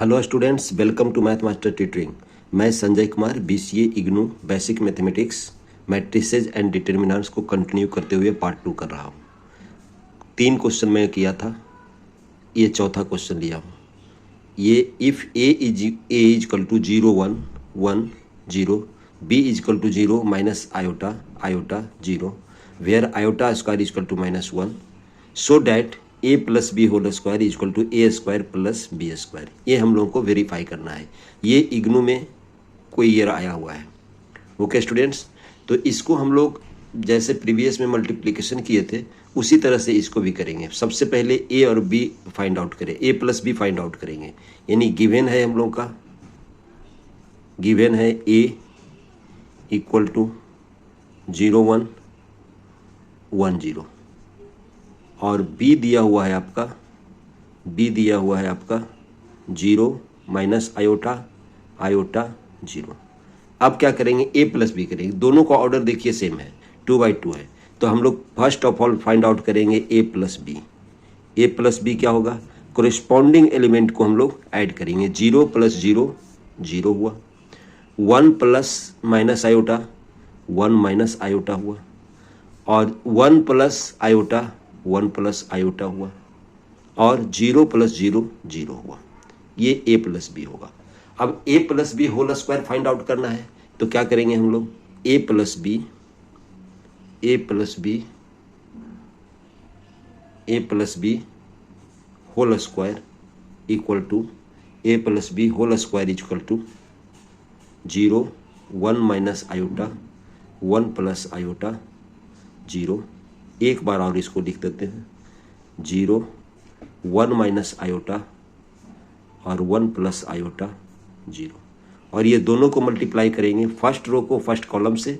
Hello students, welcome to math master tutoring. मैं Sanjay Kumar BCA IGNOU basic mathematics matrices and determinants को continue करते हुए part 2 कर रहा हूँ। 3 क्वेश्चन मैं किया था, ये चौथा क्वेश्चन लिया हूँ। ये if a is equal to 0 1 1 0 b is equal to 0 minus iota iota 0 where iota square is equal to -1 so that a plus b whole square is equal to a square plus b square. ये हम लोगों को verify करना है। ये इग्नू में कोई year आया हुआ है। ओके स्टूडेंट्स, तो इसको हम लोग जैसे प्रीवियस में मल्टीप्लिकेशन किए थे उसी तरह से इसको भी करेंगे। सबसे पहले a और b फाइंड आउट करें, a plus b find out करेंगे। यानी गिवन है हम लोग का, गिवन है a इक्वल टू 0 1 1 0 और b दिया हुआ है आपका, b दिया हुआ है आपका 0 माइनस आयोटा आयोटा 0। अब क्या करेंगे, a प्लस बी करेंगे। दोनों का ऑर्डर देखिए सेम है, 2/2 है। तो हम लोग first of all find out करेंगे a plus b. a plus b क्या होगा, कोरिस्पॉन्डिंग एलिमेंट को हम लोग ऐड करेंगे। 0 प्लस 0 0 हुआ, 1 plus minus iota 1 minus iota हुआ, और 1 प्लस आयोटा 1 प्लस आयोटा हुआ, और 0 प्लस 0 0 हुआ। ये a प्लस बी होगा। अब a plus b whole square find out करना है, तो क्या करेंगे हम लोग, a plus b a plus b a plus b whole square equal to a plus b whole square equal to 0 1 minus iota 1 plus iota 0। एक बार और इसको लिख देते हैं, 0 1 माइनस आयोटा और 1 प्लस आयोटा 0। और ये दोनों को मल्टीप्लाई करेंगे, फर्स्ट रो को फर्स्ट कॉलम से,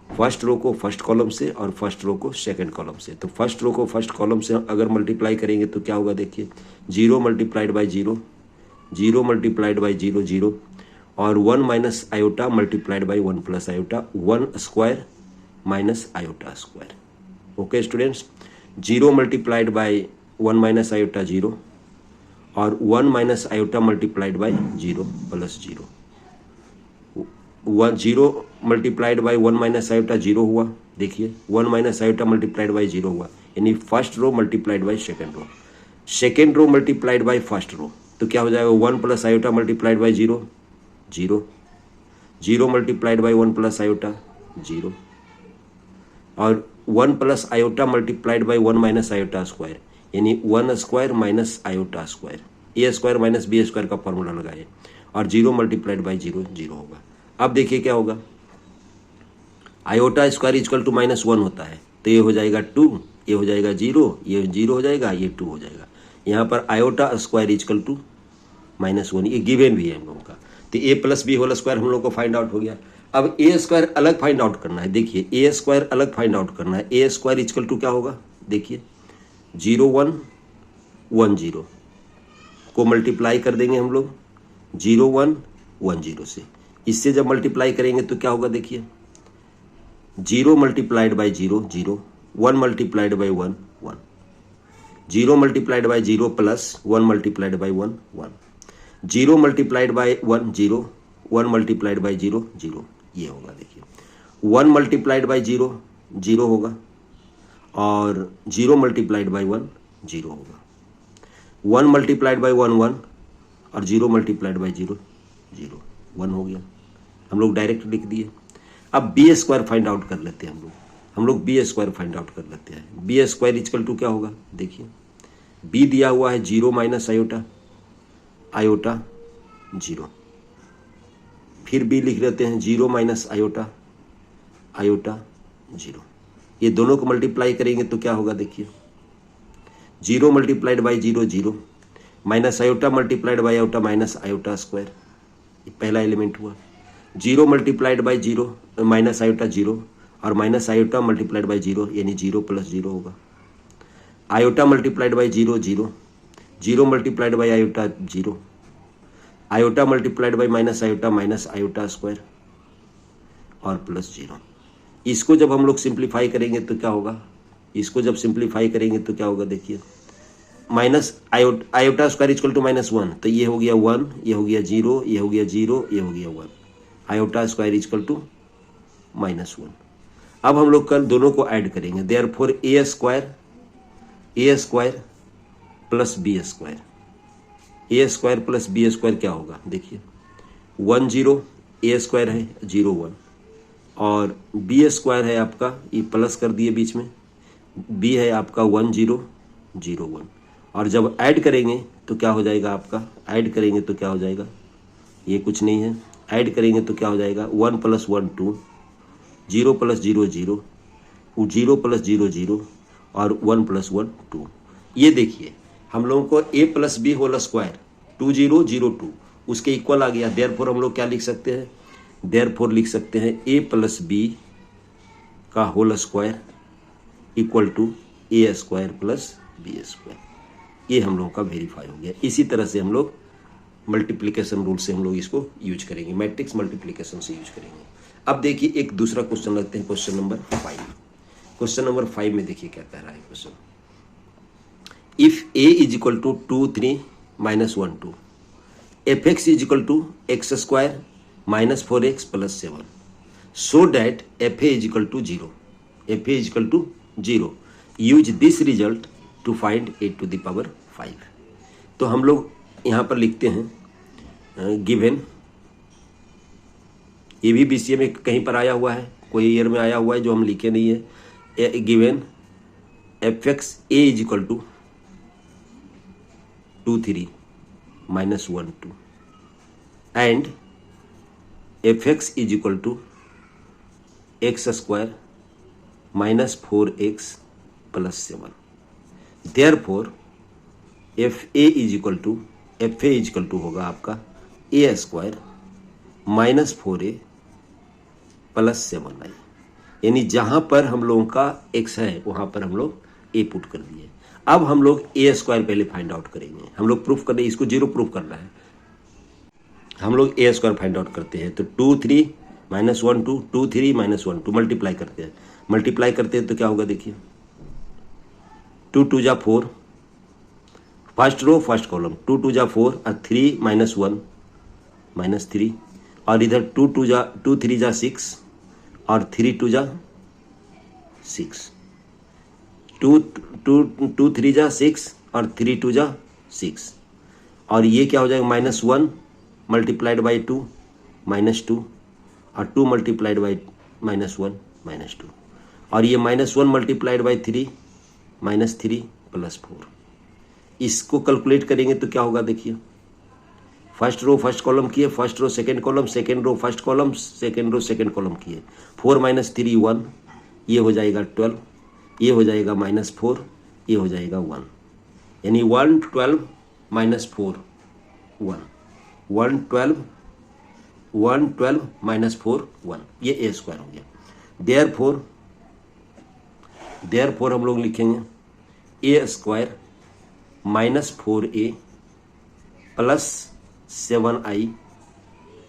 फर्स्ट रो को फर्स्ट कॉलम से, और फर्स्ट रो को सेकंड कॉलम से। तो फर्स्ट रो को फर्स्ट कॉलम से अगर मल्टीप्लाई करेंगे तो क्या होगा, देखिए 0 मल्टीप्लाइड बाई 0 0 मल्टीप्लाइड बाई 0 0, और 1 minus iota multiplied by 1 plus iota 1 square minus iota square. Okay students, 0 multiplied by 1 minus iota 0, और 1 minus iota multiplied by 0 plus 0। 0 multiplied by 1 minus iota 0 हुआ, देखिए 1 माइनस आयोटा मल्टीप्लाइड बाई 0 हुआ, यानी first row multiplied by second row, second row multiplied by first row. तो क्या हो जाएगा, 1 plus iota multiplied by 0 0, 0 multiplied by 1 plus iota 0, और 1 plus iota multiplied by 1 minus iota square, यानी 1 square minus iota square, a square minus b square का formula लगाए, और 0 multiplied by 0 0 होगा। अब देखिए क्या होगा, आयोटा स्क्वायर इक्वल टू -1 होता है, तो ये हो जाएगा 2, ये हो जाएगा 0, ये 0 हो जाएगा, ये 2 हो जाएगा। यहाँ पर आयोटा स्क्वायर इक्वल टू -1, ये गिवन भी है हम लोगों का। तो a plus b whole square हम लोग को फाइंड आउट हो गया। अब a स्क्वायर अलग फाइंड आउट करना है। देखिए a स्क्वायर अलग फाइंड आउट करना है। a स्क्वायर इक्वल टू क्या होगा, देखिए 0 1 1 0 को मल्टीप्लाई कर देंगे हम लोग 0 1 1 0 से। इससे जब मल्टीप्लाई करेंगे तो क्या होगा, देखिए 0 multiplied by 0 0, 1 multiplied by 1 1, 0 multiplied by 0 plus 1 multiplied by 1 1, 0 multiplied by 1 0, 1 multiplied by 0 0, ये होगा। देखिए 1 मल्टीप्लाइड बाई 0 0 होगा, और 0 मल्टीप्लाइड बाई 1 0 होगा, 1 मल्टीप्लाइड बाई 1 1, और 0 मल्टीप्लाइड बाई 0 0, 1 हो गया। हम लोग डायरेक्ट लिख दिए। अब बी स्क्वायर फाइंड आउट कर लेते हैं हम लोग बी स्क्वायर फाइंड आउट कर लेते हैं। बी स्क्वायर इक्वल टू क्या होगा, देखिए बी दिया हुआ है 0 माइनस आयोटा आयोटा 0, फिर बी लिख लेते हैं 0 माइनस आयोटा आयोटा 0। ये दोनों को मल्टीप्लाई करेंगे तो क्या होगा, देखिए 0 multiplied by 0 0, minus iota multiplied by iota minus iota square, ये पहला एलिमेंट हुआ। 0 मल्टीप्लाइड बाई 0 माइनस आयोटा 0, और माइनस आयोटा मल्टीप्लाइड बाई 0, यानी 0 प्लस 0 होगा। Iota multiplied by 0 0, 0 multiplied by iota 0, iota multiplied by minus iota square, और plus 0। इसको जब हम लोग सिंप्लीफाई करेंगे तो क्या होगा, इसको जब सिंप्लीफाई करेंगे तो क्या होगा, देखिए minus iota square equal to -1, तो ये हो गया 1, ये हो गया 0, ये हो गया 0, ये हो गया 1। Iota square equal to -1। अब हम लोग कल दोनों को ऐड करेंगे, therefore a square plus b square. A square plus b square क्या होगा देखिए, 1 0, ए स्क्वायर है 0 1, और बी स्क्वायर है आपका, ये प्लस कर दिए बीच में, बी है आपका 1 0 0 1, और जब ऐड करेंगे तो क्या हो जाएगा आपका, ऐड करेंगे तो क्या हो जाएगा, ये कुछ नहीं है, ऐड करेंगे तो क्या हो जाएगा 1 + 1 2, 0 + 0 0, 0 + 0 0, और 1 + 1 2। ये देखिए हम लोगों को a + b होल स्क्वायर 2 0 0 2 उसके इक्वल आ गया। देयरफॉर हम लोग क्या लिख सकते हैं, देयरफॉर लिख सकते हैं a + b का whole square equal to a square plus b square. ये हम लोगों का वेरीफाई हो गया। इसी तरह से हम लोग मल्टीप्लिकेशन रूल से हम लोग इसको यूज करेंगे, मैट्रिक्स मल्टीप्लिकेशन से यूज करेंगे। अब देखिए एक दूसरा क्वेश्चन लगते हैं, क्वेश्चन नंबर 5। क्वेश्चन नंबर 5 में देखिए क्या कह रहा है question, if a is equal to 2 3 -1 2, fx is equal to x square -4x + 7, so that fa is equal to 0, fa is equal to 0, use this result to find a to the power 5। तो हम लोग यहाँ पर लिखते हैं given, ये भी BCA में कहीं पर आया हुआ है, कोई ईयर में आया हुआ है जो हम लिखे नहीं है। Given fx a is equal to 2 3 -1 2 and fx is equal to x square -4x + 7। Therefore fa is equal to होगा आपका a स्क्वायर -4a + 7i, यानी जहां पर हम लोगों का x है वहां पर हम लोग a पुट कर दिए। अब हम लोग a स्क्वायर पहले फाइंड आउट करेंगे, हम लोग प्रूफ करने, इसको 0 प्रूफ करना है। हम लोग a स्क्वायर फाइंड आउट करते हैं, तो 2 3 -1 2 2 3 -1 2 मल्टीप्लाई करते हैं, मल्टीप्लाई करते हैं तो क्या होगा देखिए, 2 2 जा 4, फर्स्ट रो फर्स्ट कॉलम, 2 2 जा 4 और 3 -1 -3, और इधर 2 3 जा 6 और 3 2 जा 6, 2 3 जा 6 और 3 2 जा 6, और ये क्या हो जाएगा -1 मल्टीप्लाइड बाई 2 -2, और 2 मल्टीप्लाइड बाई -1 -2, और ये -1 मल्टीप्लाइड बाई 3 -3 + 4। इसको कैलकुलेट करेंगे तो क्या होगा देखिए, फर्स्ट रो फर्स्ट कॉलम किए, first row second column, second row first column, second row second column किए, 4 - 3 1, ये हो जाएगा 12, ये हो जाएगा -4, ये हो जाएगा 1, यानी 1 12 -4 1, 1 12 -4 1, ये a स्क्वायर हो गया। देयरफॉर हम लोग लिखेंगे a square -4a + 7i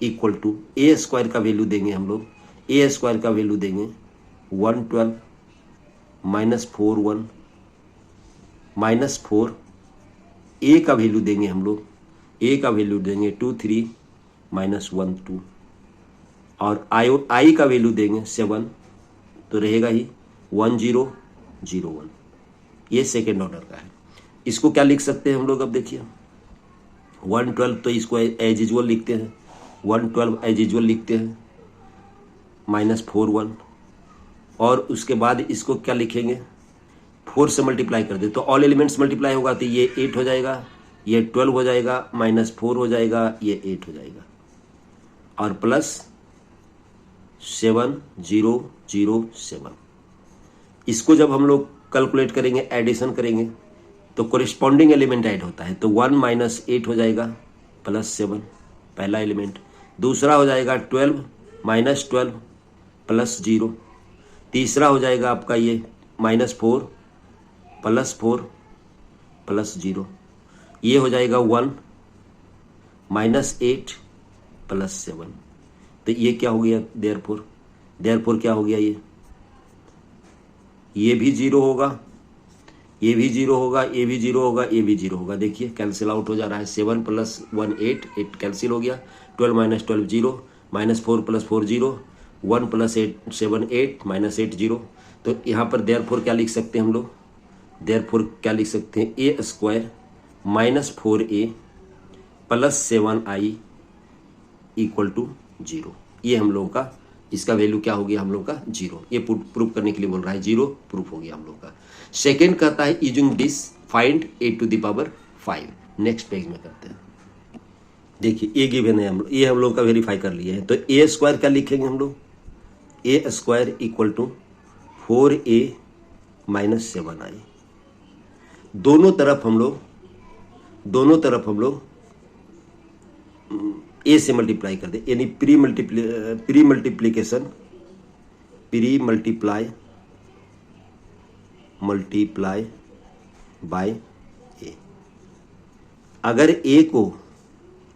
equal to, a square का वैल्यू देंगे हम लोग, a स्क्वायर का वैल्यू देंगे 112 -4 1 -4, a का वैल्यू देंगे हम लोग, a का वैल्यू देंगे 2 3 -1 2, और i का वैल्यू देंगे 7, तो रहेगा ही 1 0 0 1, ये सेकेंड ऑर्डर का है। इसको क्या लिख सकते हैं हम लोग, अब देखिए 112, तो इसको एज यूजुअल लिखते हैं, 112 एज यूजुअल लिखते हैं -4 1, और उसके बाद इसको क्या लिखेंगे, 4 से मल्टीप्लाई कर दे तो ऑल एलिमेंट्स मल्टीप्लाई होगा, तो ये 8 हो जाएगा, ये 12 हो जाएगा, -4 हो जाएगा, ये 8 हो जाएगा, और प्लस 7 0 0 7। इसको जब हम लोग कैलकुलेट करेंगे, एडिशन करेंगे, तो कोरिस्पॉन्डिंग एलिमेंट ऐड होता है, तो 1 - 8 हो जाएगा +7 पहला एलिमेंट, दूसरा हो जाएगा 12 -12 +0, तीसरा हो जाएगा आपका ये -4 +4 +0, ये हो जाएगा 1 -8 +7, तो ये क्या हो गया, देयरफॉर क्या हो गया, ये भी 0 होगा, ये भी जीरो होगा, ये भी जीरो होगा, ये भी जीरो होगा। देखिए कैंसिल आउट हो जा रहा है। 7 + 1 8, 8 कैंसिल हो गया। 12 - 12 जीरो, -4 + 4 जीरो, 1 + 8 7 8 -8 जीरो। तो यहाँ पर देयरफॉर क्या लिख सकते हैं हम लोग? देयरफॉर क्या लिख सकते हैं? a² - 4a + 7i = 0। ये हम लोगों का इसका वैल्यू क्या हो गया हम लोग का? 0। ये प्रूफ करने के लिए बोल रहा है, 0 प्रूफ हो गया हम लोग का। सेकेंड कहता है using this find a⁵ 5। Next page में करते हैं। देखिए ये गिवन है, ये हम लोग का वेरीफाई कर लिए हैं। तो a² क्या लिखेंगे हम लोग? a² = 4a - 7i। दोनों तरफ हम लोग a से मल्टीप्लाई कर दे, यानी प्री मल्टीप्लाई बाय a। अगर a को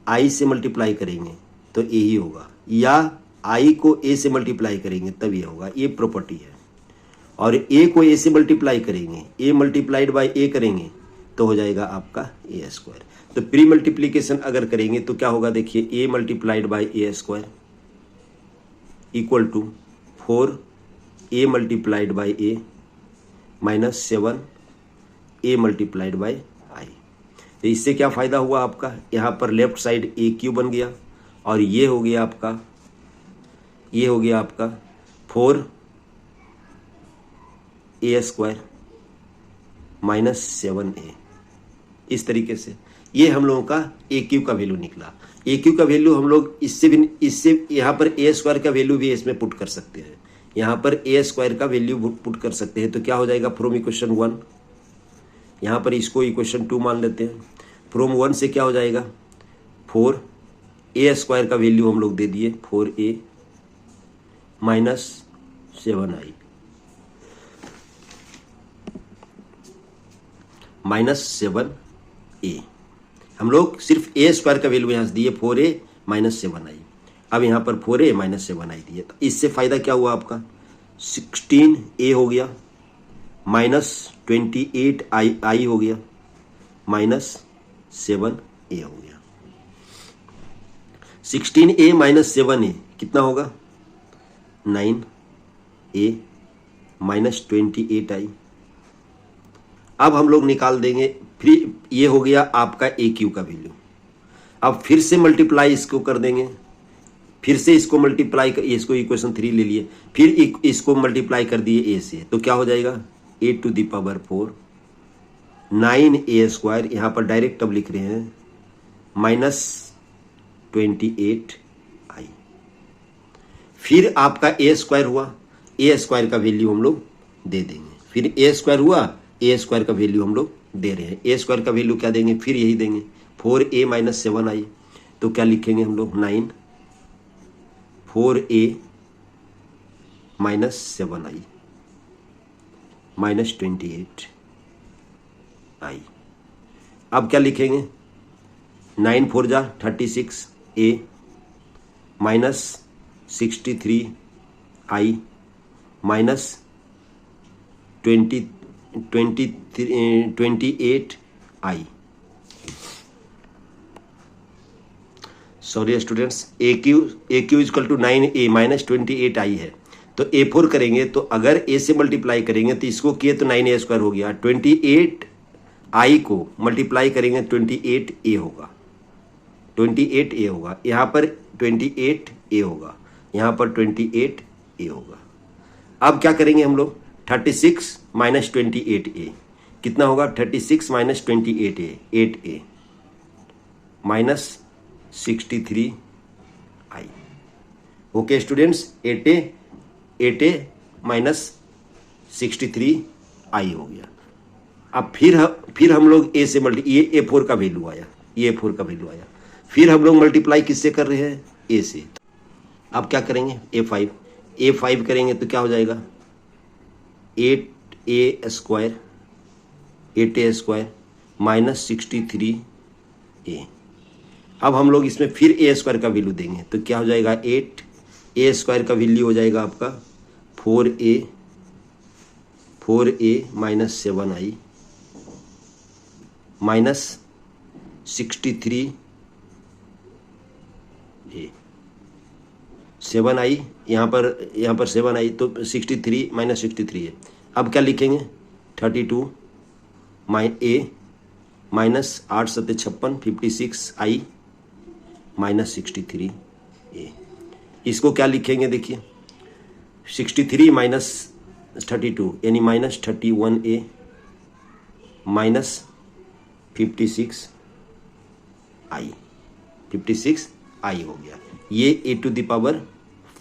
i से मल्टीप्लाई करेंगे तो a ही होगा, या i को a से मल्टीप्लाई करेंगे तब ये होगा। ये प्रॉपर्टी है। और a को a से मल्टीप्लाई करेंगे, a मल्टीप्लाइड बाय a करेंगे तो हो जाएगा आपका a²। तो प्री मल्टीप्लीकेशन अगर करेंगे तो क्या होगा? देखिए a multiplied by a² = 4a multiplied by a - 7a multiplied by i। तो इससे क्या फ़ायदा हुआ आपका? यहाँ पर लेफ्ट साइड a³ बन गया, और ये हो गया आपका 4a² - 7a। इस तरीके से ये हम लोगों का a³ का वैल्यू निकला। a³ का वैल्यू हम लोग इससे यहाँ पर a² का वैल्यू भी इसमें पुट कर सकते हैं। यहाँ पर a² का वैल्यू पुट कर सकते हैं। तो क्या हो जाएगा? फ्रॉम इक्वेशन 1, यहाँ पर इसको इक्वेशन 2 मान लेते हैं। फ्रॉम 1 से क्या हो जाएगा? 4a² का वैल्यू हम लोग दे दिए 4a - 7i -7a। हम लोग सिर्फ a² का वैल्यू यहाँ से दिए 4a - 7i। अब यहाँ पर 4a - 7i दिए। तो इससे फ़ायदा क्या हुआ आपका? 16a हो गया, -28i हो गया, -7a हो गया। 16a - 7a कितना होगा? 9a -28i। अब हम लोग निकाल देंगे, फिर ये हो गया आपका a³ का वैल्यू। अब फिर से मल्टीप्लाई इसको कर देंगे, फिर से इसको मल्टीप्लाई कर, इसको इक्वेशन 3 ले लिए, फिर इसको मल्टीप्लाई कर दिए a से। तो क्या हो जाएगा? a⁴ 9a², यहाँ पर डायरेक्ट अब लिख रहे हैं -28i। फिर आपका a² हुआ, a² का वैल्यू हम लोग दे देंगे। फिर a² हुआ, a² का वैल्यू हम लोग दे रहे हैं। a² का वैल्यू क्या देंगे? फिर यही देंगे 4a - 7i। तो क्या लिखेंगे हम लोग? 9 4a - 7i -28i। अब क्या लिखेंगे? 9 4 जा 36a -63i -28i। Sorry students, AQ = 9a -28i है। तो A4 करेंगे तो अगर a से मल्टीप्लाई करेंगे तो इसको किए तो 9a² हो गया। 28i को मल्टीप्लाई करेंगे 28a होगा, 28a होगा। यहाँ पर 28a होगा, यहाँ पर 28a होगा। अब क्या करेंगे हम लोग? 36 - 28a कितना होगा? 36 - 28a 8a -63i। Okay students, 8a -63i हो गया। अब फिर हम लोग a से ये A4 का वैल्यू आया, ये A4 का वैल्यू आया। फिर हम लोग मल्टीप्लाई किससे कर रहे हैं? a से। अब क्या करेंगे? A5 करेंगे तो क्या हो जाएगा? 8a² -63a। अब हम लोग इसमें फिर a² का वैल्यू देंगे तो क्या हो जाएगा? 8a² का वैल्यू हो जाएगा आपका 4a - 7i माइनस 63 ए 7 आई, यहाँ पर 7 आई तो 63 माइनस 63 है। अब क्या लिखेंगे 32 ए माइनस 8 7 56 56 आई माइनस 63 ए। इसको क्या लिखेंगे देखिए 63 माइनस 32 यानी माइनस 31 ए माइनस 56 आई, 56 आई हो गया। ये ए टू द पावर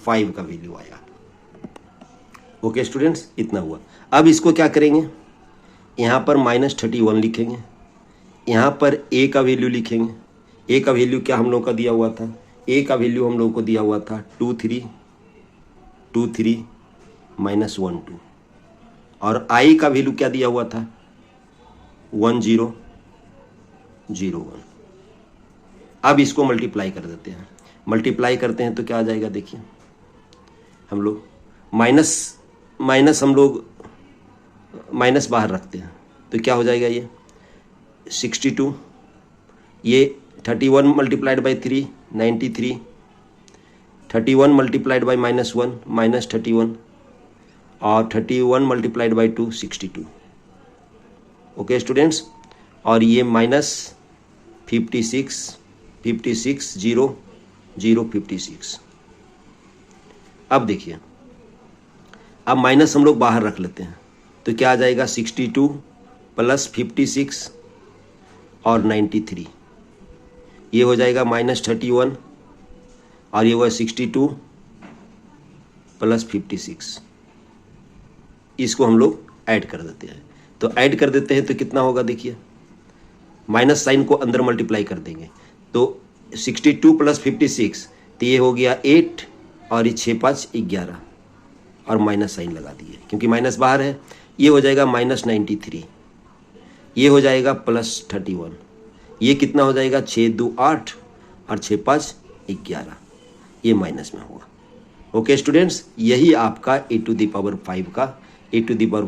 5 का वैल्यू आया। ओके स्टूडेंट्स, इतना हुआ। अब इसको क्या करेंगे, यहाँ पर माइनस 31 लिखेंगे, यहाँ पर ए का वैल्यू लिखेंगे। ए का वैल्यू क्या हम लोग का दिया हुआ था, ए का वैल्यू हम लोग को दिया हुआ था 23 माइनस 12 और आई का वैल्यू क्या दिया हुआ था 1001। अब इसको मल्टीप्लाई कर देते हैं, मल्टीप्लाई करते हैं तो क्या आ जाएगा देखिए, हम लोग माइनस हम लोग माइनस बाहर रखते हैं तो क्या हो जाएगा ये 62, ये 31 multiplied by 3 93, 31 multiplied by -1 minus 31 और 31 मल्टीप्लाइड बाई 2 62। ओके स्टूडेंट्स, और ये माइनस 56 0 0 56। अब देखिए, अब माइनस हम लोग बाहर रख लेते हैं तो क्या आ जाएगा 62 प्लस 56 और 93, ये हो जाएगा माइनस 31 और ये हुआ 62 प्लस 56। इसको हम लोग ऐड कर देते हैं, तो ऐड कर देते हैं तो कितना होगा देखिए, माइनस साइन को अंदर मल्टीप्लाई कर देंगे तो 62 प्लस 56 तो ये हो गया 8 और ये 6 5 11 और माइनस साइन लगा दिए क्योंकि माइनस बाहर है। ये हो जाएगा माइनस 93, ये हो जाएगा प्लस 31, ये कितना हो जाएगा 6 2 8 और 6 5 11, ये माइनस में होगा। ओके स्टूडेंट्स, यही आपका ए टू द पावर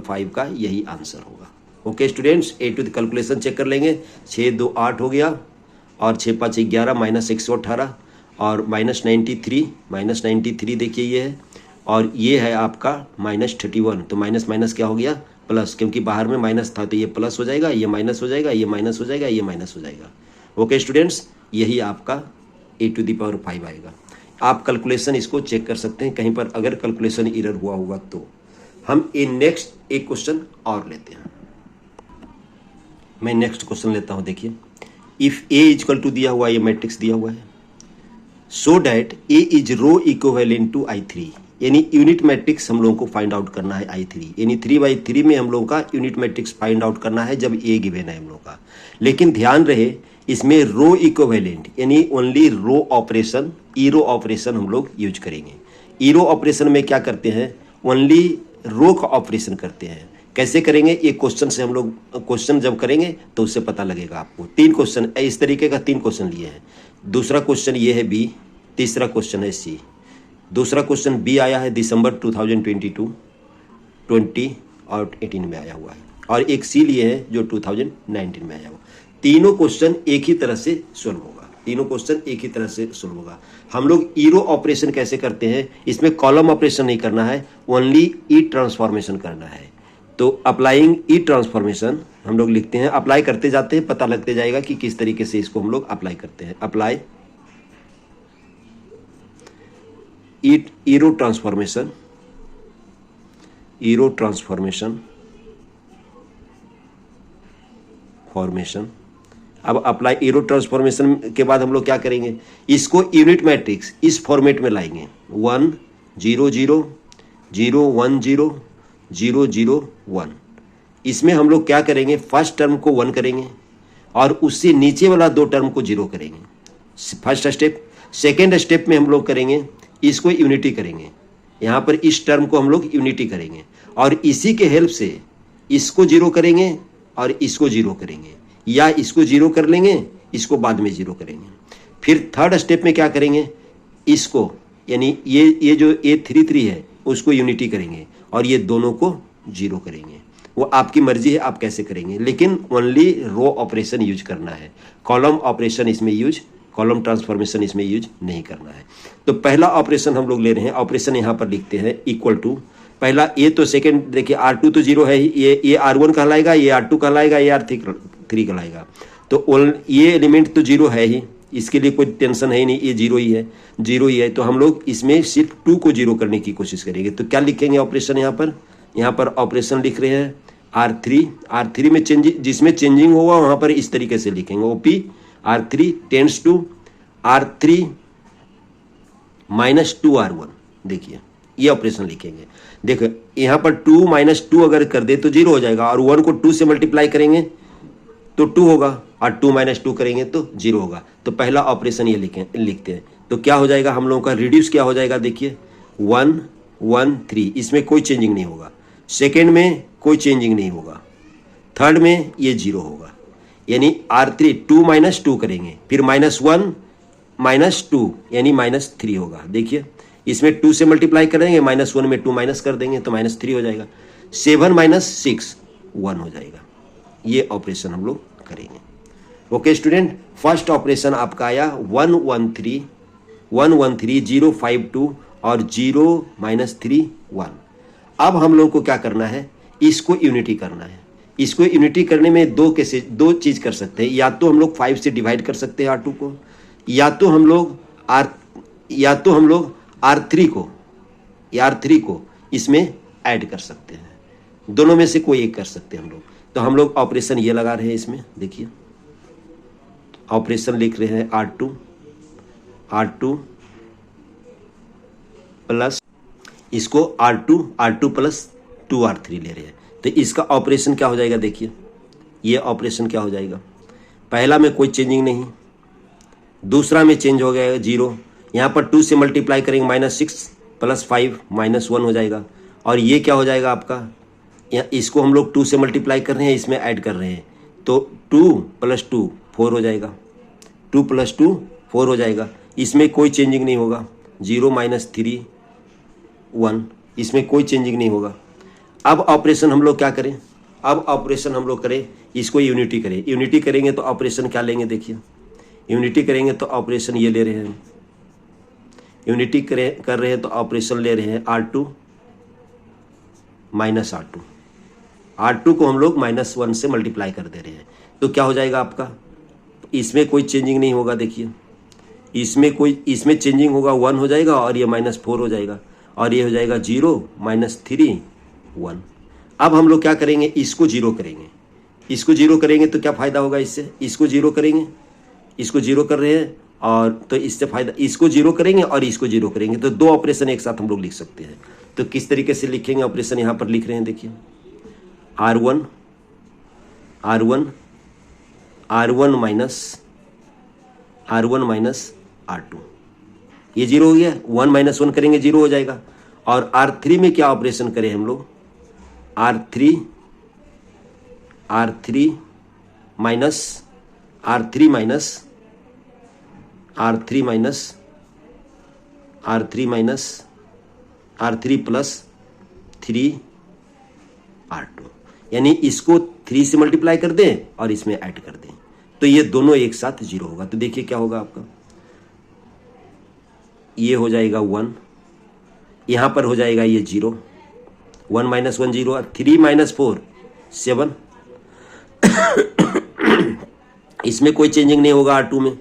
5 का यही आंसर होगा। Okay students, a to the calculation check कर लेंगे, 6 2 8 हो गया और 6 5 11 माइनस 118 और माइनस 93 देखिए ये है, और ये है आपका माइनस 31, तो माइनस माइनस क्या हो गया प्लस, क्योंकि बाहर में माइनस था तो ये प्लस हो जाएगा, ये माइनस हो जाएगा, ये माइनस हो जाएगा, ये माइनस हो जाएगा। ओके स्टूडेंट्स, यही आपका ए टू द पावर 5 आएगा। आप कैलकुलेशन इसको चेक कर सकते हैं, कहीं पर अगर कैलकुलेशन एरर हुआ होगा तो। हम नेक्स्ट एक क्वेश्चन और लेते हैं, मैं नेक्स्ट क्वेश्चन लेता हूं। देखिए, इफ ए इक्वल टू दिया हुआ, ये मैट्रिक्स दिया हुआ है, so that a is row equivalent to I3, यानी यूनिट मैट्रिक्स हम लोगों को फाइंड आउट करना है I3, यानी 3/3 में हम लोगों का यूनिट मैट्रिक्स फाइंड आउट करना है जब ए गिवन है हम लोग का। लेकिन ध्यान रहे इसमें रो इक्विवेलेंट यानी ओनली रो ऑपरेशन, ईरो ऑपरेशन हम लोग यूज करेंगे। ईरो ऑपरेशन में क्या करते हैं, ओनली रो का ऑपरेशन करते हैं। कैसे करेंगे, ये क्वेश्चन से हम लोग क्वेश्चन जब करेंगे तो उससे पता लगेगा आपको। 3 क्वेश्चन इस तरीके का 3 क्वेश्चन लिए हैं। दूसरा क्वेश्चन ये है बी, तीसरा क्वेश्चन है सी। दूसरा क्वेश्चन बी आया है दिसंबर 2022, 20 और 18 में आया हुआ है, और एक सी लिए है जो 2019 में आया हुआ। तीनों क्वेश्चन एक ही तरह से सॉल्व होगा, तीनों क्वेश्चन एक ही तरह से सॉल्व होगा। हम लोग ईरो ऑपरेशन कैसे करते हैं, इसमें कॉलम ऑपरेशन नहीं करना है, ओनली ई ट्रांसफॉर्मेशन करना है। तो अप्लाइंग ई ट्रांसफॉर्मेशन हम लोग लिखते हैं, अप्लाई करते जाते हैं, पता लगते जाएगा कि किस तरीके से इसको हम लोग अप्लाई करते हैं। Apply E row transformation, E row transformation formation. अब अप्लाई ईरो ट्रांसफॉर्मेशन के बाद हम लोग क्या करेंगे, इसको यूनिट मैट्रिक्स इस फॉर्मेट में लाएंगे, 1 0 0 0 1 0 0 0 1। इसमें हम लोग क्या करेंगे, फर्स्ट टर्म को 1 करेंगे और उससे नीचे वाला 2 टर्म को 0 करेंगे, फर्स्ट स्टेप। सेकेंड स्टेप में हम लोग करेंगे, इसको यूनिटी करेंगे, यहाँ पर इस टर्म को हम लोग यूनिटी करेंगे और इसी के हेल्प से इसको 0 करेंगे और इसको 0 करेंगे, या इसको 0 कर लेंगे, इसको बाद में 0 करेंगे। फिर थर्ड स्टेप में क्या करेंगे, इसको यानी ये जो A33 है उसको यूनिटी करेंगे और ये दोनों को 0 करेंगे। वो आपकी मर्जी है, आप कैसे करेंगे, लेकिन ओनली रो ऑपरेशन यूज करना है, कॉलम ऑपरेशन इसमें यूज, कॉलम ट्रांसफॉर्मेशन इसमें यूज नहीं करना है। तो पहला ऑपरेशन हम लोग ले रहे हैं, ऑपरेशन यहाँ पर लिखते हैं इक्वल टू, पहला ये तो सेकेंड देखिए R2 तो जीरो है ही, ये R1 कहलाएगा, ये R2 कहलाएगा, ये R3 कहलाएगा। तो ये एलिमेंट तो जीरो है ही, इसके लिए कोई टेंशन है ही नहीं, ये जीरो ही है, जीरो ही है। तो हम लोग इसमें सिर्फ 2 को जीरो करने की कोशिश करेंगे। तो क्या लिखेंगे ऑपरेशन यहाँ पर ऑपरेशन लिख रहे हैं R3 में चेंजिंग, जिसमें चेंजिंग होगा वहाँ पर इस तरीके से लिखेंगे OP R3 tends to R3 minus 2R1। देखिए ये ऑपरेशन लिखेंगे। देखो यहाँ पर 2 माइनस 2 अगर कर दे तो जीरो हो जाएगा, और 1 को 2 से मल्टीप्लाई करेंगे तो 2 होगा, और 2 माइनस 2 करेंगे तो जीरो होगा। तो पहला ऑपरेशन ये लिखते हैं। तो क्या हो जाएगा हम लोगों का रिड्यूस क्या हो जाएगा, देखिए 1 1 3, इसमें कोई चेंजिंग नहीं होगा। सेकेंड में कोई चेंजिंग नहीं होगा, थर्ड में ये जीरो होगा, यानी R3 2 माइनस 2 करेंगे, फिर -1 -2 यानी -3 होगा। देखिए इसमें 2 से मल्टीप्लाई करेंगे, -1 में 2 माइनस कर देंगे तो -3 हो जाएगा। 7 माइनस 6 1 हो जाएगा। ये ऑपरेशन हम लोग करेंगे। ओके स्टूडेंट, फर्स्ट ऑपरेशन आपका आया 113 052 और 0 -3 1। अब हम लोग को क्या करना है, इसको यूनिटी करना है। इसको यूनिटी करने में दो चीज कर सकते हैं, या तो हम लोग 5 से डिवाइड कर सकते हैं R2 को, या तो हम लोग R3 को इसमें ऐड कर सकते हैं। दोनों में से कोई एक कर सकते हैं हम लोग। तो हम लोग ऑपरेशन ये लगा रहे हैं इसमें, देखिए ऑपरेशन लिख रहे हैं R2 प्लस इसको R2 प्लस 2R3 ले रहे हैं। तो इसका ऑपरेशन क्या हो जाएगा, देखिए ये ऑपरेशन क्या हो जाएगा, पहला में कोई चेंजिंग नहीं, दूसरा में चेंज हो गया 0, यहाँ पर 2 से मल्टीप्लाई करेंगे -6 + 5 -1 हो जाएगा। और ये क्या हो जाएगा आपका, इसको हम लोग 2 से मल्टीप्लाई कर रहे हैं, इसमें ऐड कर रहे हैं, तो 2 + 2 4 हो जाएगा, 2 + 2 4 हो जाएगा। इसमें कोई चेंजिंग नहीं होगा, 0 -3 1, इसमें कोई चेंजिंग नहीं होगा। अब ऑपरेशन हम लोग क्या करें, अब ऑपरेशन हम लोग करें, इसको यूनिटी करें। यूनिटी करेंगे तो ऑपरेशन क्या लेंगे, देखिए यूनिटी करेंगे तो ऑपरेशन ये ले रहे हैं, यूनिटी कर रहे हैं तो ऑपरेशन ले रहे हैं R2 माइनस R2 को हम लोग -1 से मल्टीप्लाई कर दे रहे हैं। तो क्या हो जाएगा आपका, इसमें कोई चेंजिंग नहीं होगा, देखिए इसमें चेंजिंग होगा 1 हो जाएगा, और ये -4 हो जाएगा, और ये हो जाएगा 0 -3 1। अब हम लोग क्या करेंगे, इसको जीरो करेंगे। इसको जीरो करेंगे तो क्या फ़ायदा होगा इससे, इसको जीरो करेंगे, इसको जीरो कर रहे हैं, और तो इससे फ़ायदा, इसको जीरो करेंगे और इसको जीरो करेंगे, तो दो ऑपरेशन एक साथ हम लोग लिख सकते हैं। तो किस तरीके से लिखेंगे ऑपरेशन, यहाँ पर लिख रहे हैं, देखिए R1 माइनस R2, ये जीरो हो गया, 1 - 1 करेंगे 0 हो जाएगा। और R3 में क्या ऑपरेशन करें हम लोग, R3 minus R3 plus 3 R2, यानी इसको 3 से मल्टीप्लाई कर दें और इसमें ऐड कर दें, तो ये दोनों एक साथ 0 होगा। तो देखिए क्या होगा आपका, ये हो जाएगा 1, यहाँ पर हो जाएगा ये 0, 1 - 1 0, 3 - 4 7 इसमें कोई चेंजिंग नहीं होगा R2 में,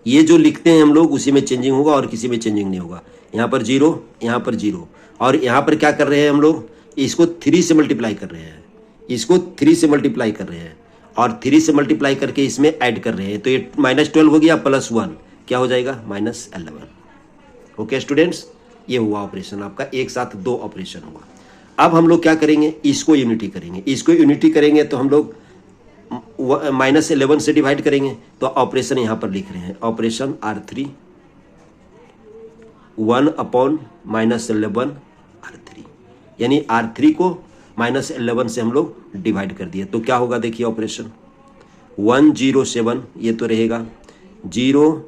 ये जो लिखते हैं हम लोग उसी में चेंजिंग होगा और किसी में चेंजिंग नहीं होगा। यहाँ पर 0, यहाँ पर 0, और यहाँ पर क्या कर रहे हैं हम लोग, इसको 3 से मल्टीप्लाई कर रहे हैं, इसको 3 से मल्टीप्लाई कर रहे हैं, और 3 से मल्टीप्लाई करके इसमें ऐड कर रहे हैं। तो ये -12 हो गया, +1 क्या हो जाएगा, -11। ओके स्टूडेंट्स, ये हुआ ऑपरेशन आपका, एक साथ दो ऑपरेशन हुआ। अब हम लोग क्या करेंगे, इसको यूनिटी करेंगे। इसको यूनिटी करेंगे तो हम लोग -11 से डिवाइड करेंगे, तो ऑपरेशन यहाँ पर लिख रहे हैं, ऑपरेशन R3 1/-11 R3, यानी R3 को -11 से हम लोग डिवाइड कर दिए। तो क्या होगा, देखिए ऑपरेशन 107 ये तो रहेगा, 0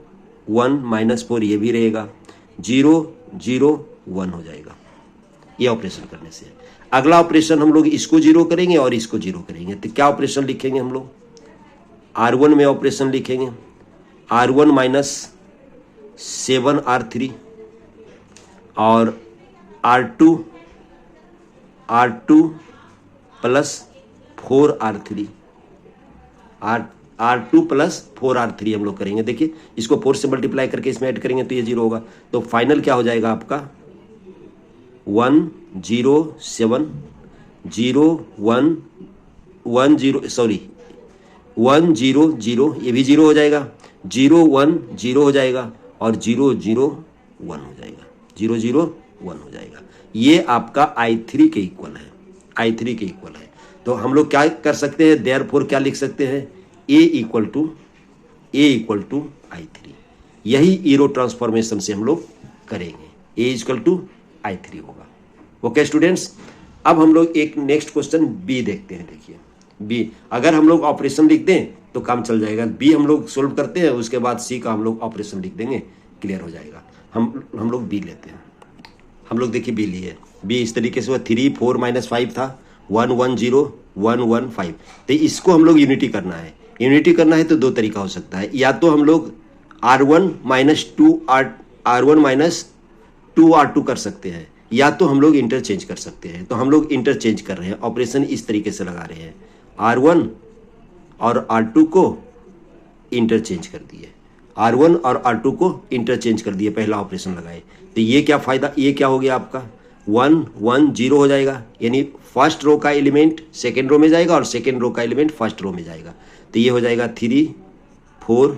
1 -4 ये भी रहेगा, 0 0 1 हो जाएगा, ये ऑपरेशन करने से। अगला ऑपरेशन हम लोग इसको जीरो करेंगे और इसको जीरो करेंगे। तो क्या ऑपरेशन लिखेंगे हम लोग? R1 में ऑपरेशन लिखेंगे R1 माइनस 7R3 और R2 plus 4R3 R2 plus 4R3 हम लोग करेंगे। देखिए इसको 4 से मल्टीप्लाई करके इसमें ऐड करेंगे तो ये जीरो होगा। तो फाइनल क्या हो जाएगा आपका 107 0 1 1 0 सॉरी 1 0 0 ये भी जीरो हो जाएगा, 0 1 0 हो जाएगा और 0 0 1 हो जाएगा, 0 0 1 हो जाएगा। ये आपका I3 के इक्वल है, I3 के इक्वल है। तो हम लोग क्या कर सकते हैं, देयरफॉर क्या लिख सकते हैं, A इक्वल टू I3। यही ईरो ट्रांसफॉर्मेशन से हम लोग करेंगे, A इक्वल टू I3 होगा। ओके स्टूडेंट्स, अब हम लोग एक नेक्स्ट क्वेश्चन बी देखते हैं। देखिए बी, अगर हम लोग ऑपरेशन लिख दें तो काम चल जाएगा। बी हम लोग सोल्व करते हैं, उसके बाद सी का हम लोग ऑपरेशन लिख देंगे, क्लियर हो जाएगा। हम लोग बी लेते हैं। हम लोग देखिए बी लिए, बी इस तरीके से हुआ 3 4 माइनस 5 था, 1 1 0 1 1 5। तो इसको हम लोग यूनिटी करना है। यूनिटी करना है तो दो तरीका हो सकता है, या तो हम लोग R1 माइनस 2R2 कर सकते हैं, या तो हम लोग इंटरचेंज कर सकते हैं। तो हम लोग इंटरचेंज कर रहे हैं, ऑपरेशन इस तरीके से लगा रहे हैं, R1 और R2 को इंटरचेंज कर दिए, R1 और R2 को इंटरचेंज कर दिए, पहला ऑपरेशन लगाए। तो ये क्या फायदा, ये क्या हो गया आपका 1 1 0 हो जाएगा, यानी फर्स्ट रो का एलिमेंट सेकेंड रो में जाएगा और सेकेंड रो का एलिमेंट फर्स्ट रो में जाएगा। तो ये हो जाएगा 3 4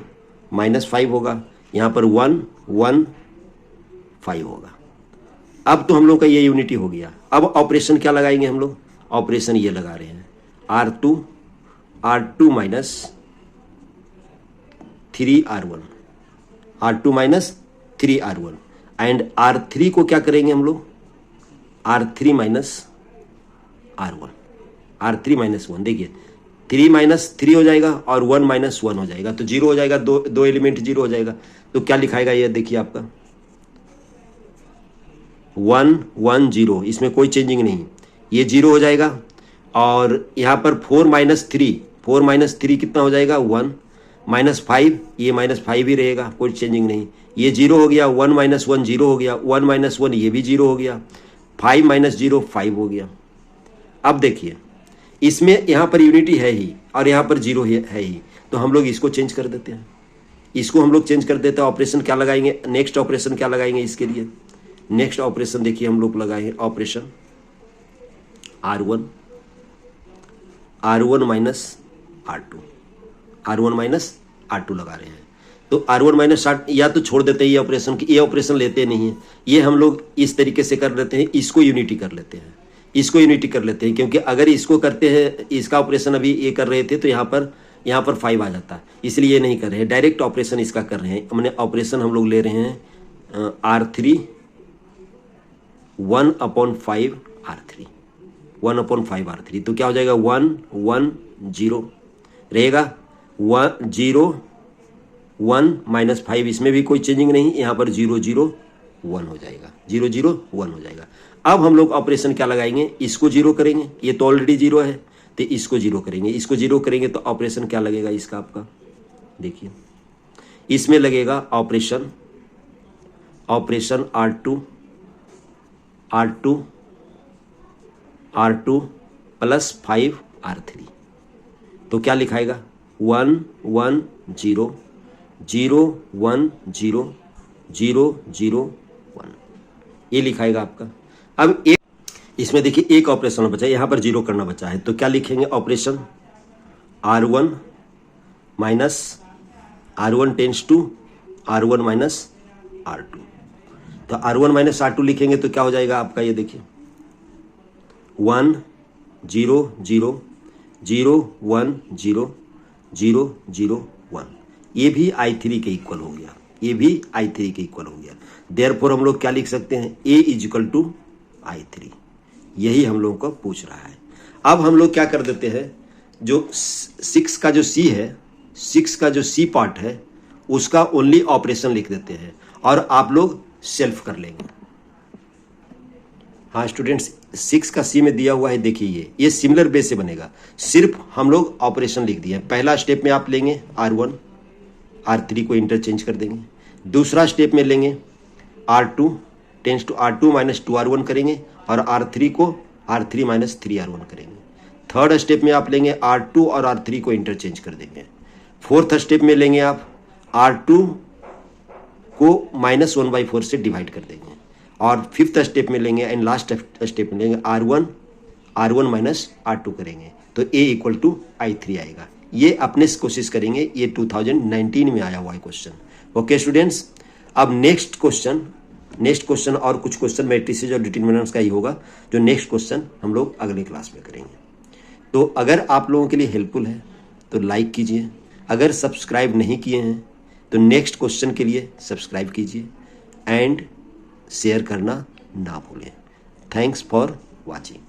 माइनस 5 होगा, यहाँ पर 1 1 5 होगा। अब तो हम लोग का ये यूनिटी हो गया। अब ऑपरेशन क्या लगाएंगे हम लोग, ऑपरेशन ये लगा रहे हैं R2 minus 3R1, R2 minus 3R1 and R3 को क्या करेंगे हम लोग, R3 minus R1, R3 minus 1। देखिए 3 माइनस 3 हो जाएगा और 1 माइनस 1 हो जाएगा, तो जीरो हो जाएगा, दो एलिमेंट जीरो हो जाएगा। तो क्या लिखाएगा ये देखिए आपका 1 1 0, इसमें कोई चेंजिंग नहीं, ये जीरो हो जाएगा। और यहाँ पर 4 माइनस 3 कितना हो जाएगा 1 माइनस 5, ये माइनस 5 ही रहेगा, कोई चेंजिंग नहीं। ये जीरो हो गया, 1 माइनस 1 जीरो हो गया, 1 माइनस 1 ये भी जीरो हो गया, 5 माइनस 0 5 हो गया। अब देखिए इसमें यहाँ पर यूनिटी है ही और यहाँ पर जीरो है ही, तो हम लोग इसको चेंज कर देते हैं, इसको हम लोग चेंज कर देते हैं। ऑपरेशन क्या लगाएंगे, नेक्स्ट ऑपरेशन क्या लगाएंगे इसके लिए, नेक्स्ट ऑपरेशन देखिए हम लोग लगाएंगे ऑपरेशन R1 माइनस R2 लगा रहे हैं। तो R1 माइनस R, या तो छोड़ देते हैं ये ऑपरेशन, ये ऑपरेशन लेते नहीं है, ये हम लोग इस तरीके से कर लेते हैं, इसको यूनिटी कर लेते हैं, क्योंकि अगर इसको करते हैं, इसका ऑपरेशन अभी ये कर रहे थे तो यहाँ पर 5 आ जाता है, इसलिए ये नहीं कर रहे हैं, डायरेक्ट ऑपरेशन इसका कर रहे हैं। हमने ऑपरेशन हम लोग ले रहे हैं R3 1/5 R3, तो क्या हो जाएगा 1 1 0 रहेगा, 1 0 1 माइनस 5, इसमें भी कोई चेंजिंग नहीं, यहाँ पर 0 0 1 हो जाएगा, 0 0 1 हो जाएगा। अब हम लोग ऑपरेशन क्या लगाएंगे, इसको जीरो करेंगे, ये तो ऑलरेडी जीरो है, तो इसको जीरो करेंगे, तो ऑपरेशन क्या लगेगा इसका आपका, देखिए इसमें लगेगा ऑपरेशन R2 प्लस 5 R3। तो क्या लिखाएगा 1 1 0 0 1 0 0 0 1, ये लिखाएगा आपका। अब एक इसमें देखिए एक ऑपरेशन बचा है, यहाँ पर जीरो करना बचा है, तो क्या लिखेंगे operation R1 minus R1 tends to R1 minus R2। तो R1 माइनस R2 लिखेंगे तो क्या हो जाएगा आपका, ये देखिए 1 0 0 0 1 0 0 0 1, ये भी I3 के इक्वल हो गया, देयरफॉर हम लोग क्या लिख सकते हैं, A is equal to I3। यही हम लोगों को पूछ रहा है। अब हम लोग क्या कर देते हैं, जो 6 का जो C पार्ट है उसका ओनली ऑपरेशन लिख देते हैं और आप लोग सेल्फ कर लेंगे। हाँ स्टूडेंट्स, 6 का सी में दिया हुआ है, देखिए ये सिमिलर बेस से बनेगा, सिर्फ हम लोग ऑपरेशन लिख दिए हैं। पहला स्टेप में आप लेंगे R1 R3 को इंटरचेंज कर देंगे, दूसरा स्टेप में लेंगे R2 tense to R2 minus 2R1 करेंगे और R3 को R3 माइनस 3R1 करेंगे। थर्ड स्टेप में आप लेंगे R2 और R3 को इंटरचेंज कर देंगे। फोर्थ स्टेप में लेंगे आप R2 को -1/4 से डिवाइड कर देंगे और फिफ्थ स्टेप में लेंगे एंड लास्ट स्टेप में लेंगे R1 माइनस R2 करेंगे तो A इक्वल टू I3 आएगा। ये अपने से कोशिश करेंगे, ये 2019 में आया हुआ है क्वेश्चन। ओके स्टूडेंट्स, अब नेक्स्ट क्वेश्चन और कुछ क्वेश्चन मैट्रिसेस और डिटरमिनेंट्स का ही होगा, जो नेक्स्ट क्वेश्चन हम लोग अगले क्लास में करेंगे। तो अगर आप लोगों के लिए हेल्पफुल है तो लाइक कीजिए, अगर सब्सक्राइब नहीं किए हैं तो नेक्स्ट क्वेश्चन के लिए सब्सक्राइब कीजिए एंड शेयर करना ना भूलें। Thanks for watching.